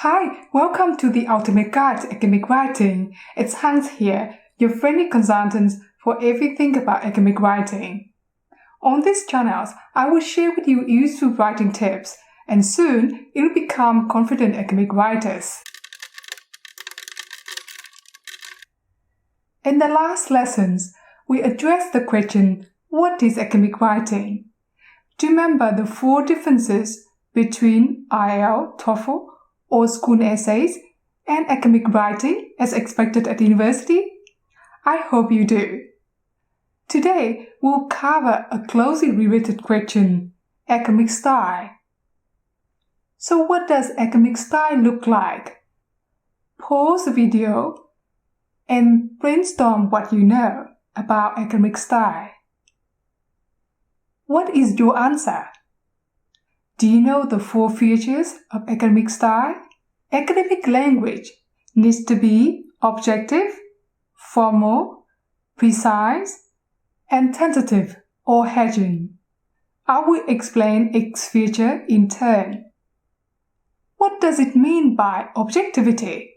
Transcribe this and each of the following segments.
Hi, welcome to the Ultimate Guide to Academic Writing. It's Hans here, your friendly consultant for everything about academic writing. On these channels, I will share with you useful writing tips, and soon you'll become confident academic writers. In the last lessons, we addressed the question, what is academic writing? Do you remember the 4 differences between IELTS, TOEFL, or school essays and academic writing as expected at university? I hope you do. Today, we'll cover a closely related question, academic style. So what does academic style look like? Pause the video and brainstorm what you know about academic style. What is your answer? Do you know the 4 features of academic style? Academic language needs to be objective, formal, precise, and tentative or hedging. I will explain each feature in turn. What does it mean by objectivity?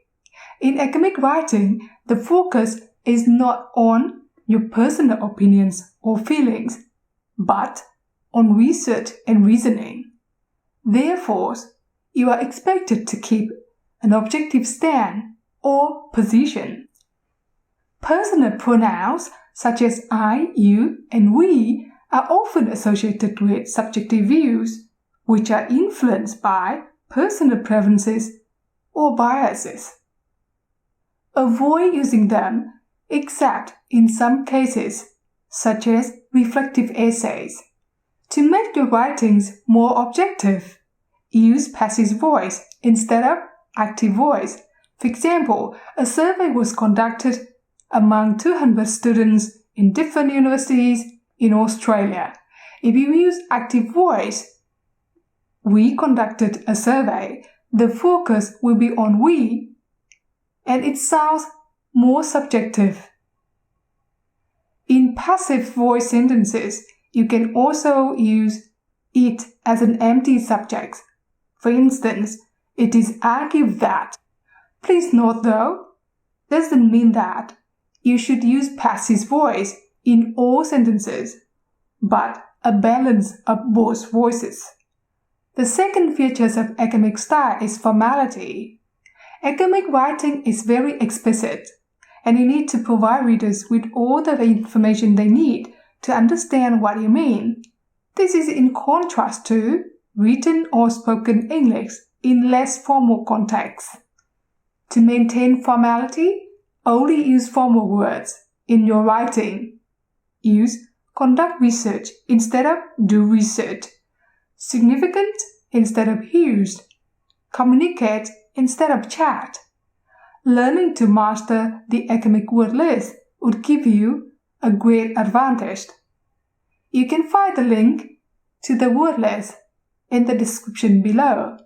In academic writing, the focus is not on your personal opinions or feelings, but on research and reasoning. Therefore, you are expected to keep an objective stand or position. Personal pronouns such as I, you, and we are often associated with subjective views, which are influenced by personal preferences or biases. Avoid using them except in some cases, such as reflective essays. To make your writings more objective, use passive voice instead of active voice. For example, a survey was conducted among 200 students in different universities in Australia. If you use active voice, we conducted a survey, the focus will be on we, and it sounds more subjective. In passive voice sentences, you can also use it as an empty subject. For instance, it is argued that. Please note though, doesn't mean that you should use passive voice in all sentences, but a balance of both voices. The second feature of academic style is formality. Academic writing is very explicit, and you need to provide readers with all the information they need to understand what you mean. This is in contrast to written or spoken English in less formal contexts. To maintain formality, only use formal words in your writing. Use conduct research instead of do research. Significant instead of huge. Communicate instead of chat. Learning to master the academic word list would give you a great advantage. You can find the link to the word list in the description below.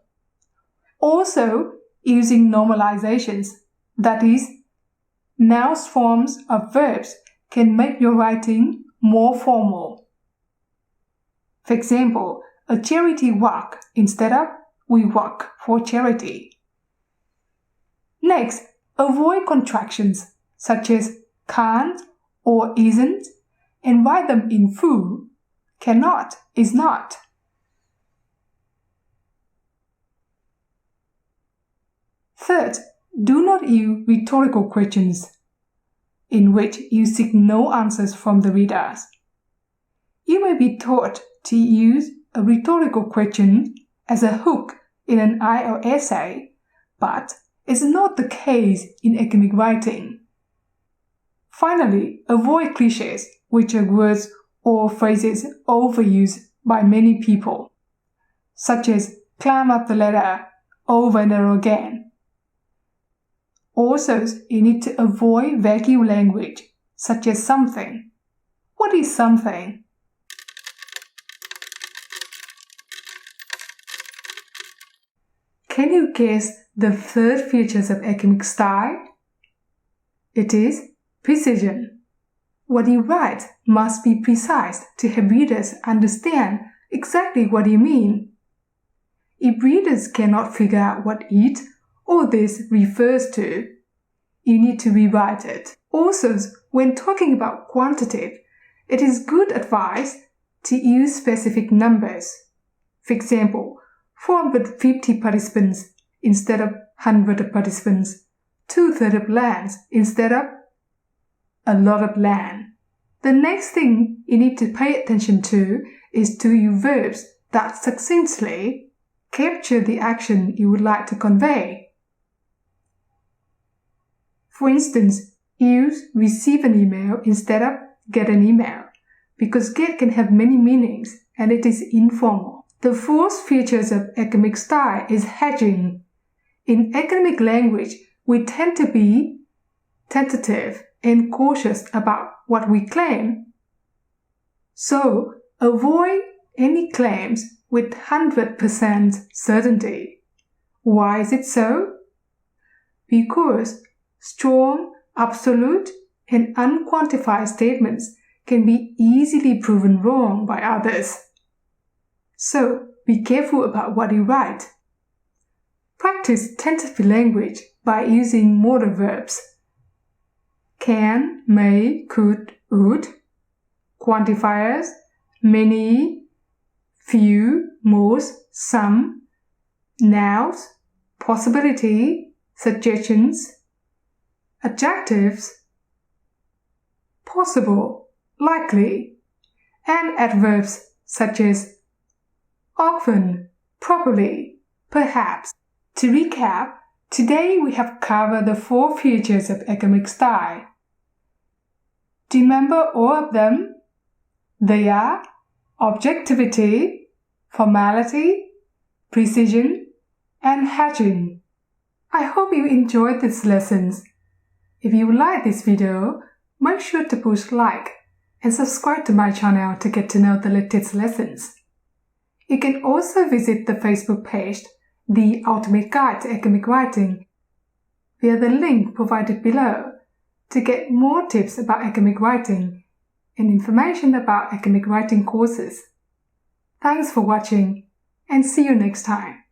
Also, using normalizations, that is, noun forms of verbs, can make your writing more formal. For example, a charity walk instead of we walk for charity. Next, avoid contractions such as can't or isn't, and write them in full. Cannot is not. Third, do not use rhetorical questions in which you seek no answers from the readers. You may be taught to use a rhetorical question as a hook in an IELTS essay, but it's not the case in academic writing. Finally, avoid clichés, which are words or phrases overused by many people, such as climb up the ladder over and over again. Also, you need to avoid vague language, such as something. What is something? Can you guess the third feature of academic style? It is precision. What you write must be precise to help readers understand exactly what you mean. If readers cannot figure out what it all this refers to, you need to rewrite it. Also, when talking about quantitative, it is good advice to use specific numbers. For example, 450 participants instead of 100 participants, 2/3 of land instead of a lot of land. The next thing you need to pay attention to is to use verbs that succinctly capture the action you would like to convey. For instance, use receive an email instead of get an email, because get can have many meanings and it is informal. The fourth feature of academic style is hedging. In academic language, we tend to be tentative and cautious about what we claim. So, avoid any claims with 100% certainty. Why is it so? Because strong, absolute, and unquantified statements can be easily proven wrong by others. So, be careful about what you write. Practice tentative language by using modal verbs. Can, may, could, would. Quantifiers, many, few, most, some. Nouns, possibility, suggestions. Adjectives, possible, likely. And adverbs such as often, probably, perhaps. To recap, today we have covered the 4 features of academic style. Do you remember all of them? They are objectivity, formality, precision, and hedging. I hope you enjoyed these lessons. If you like this video, make sure to push like and subscribe to my channel to get to know the latest lessons. You can also visit the Facebook page, The Ultimate Guide to Academic Writing, via the link provided below to get more tips about academic writing and information about academic writing courses. Thanks for watching and see you next time.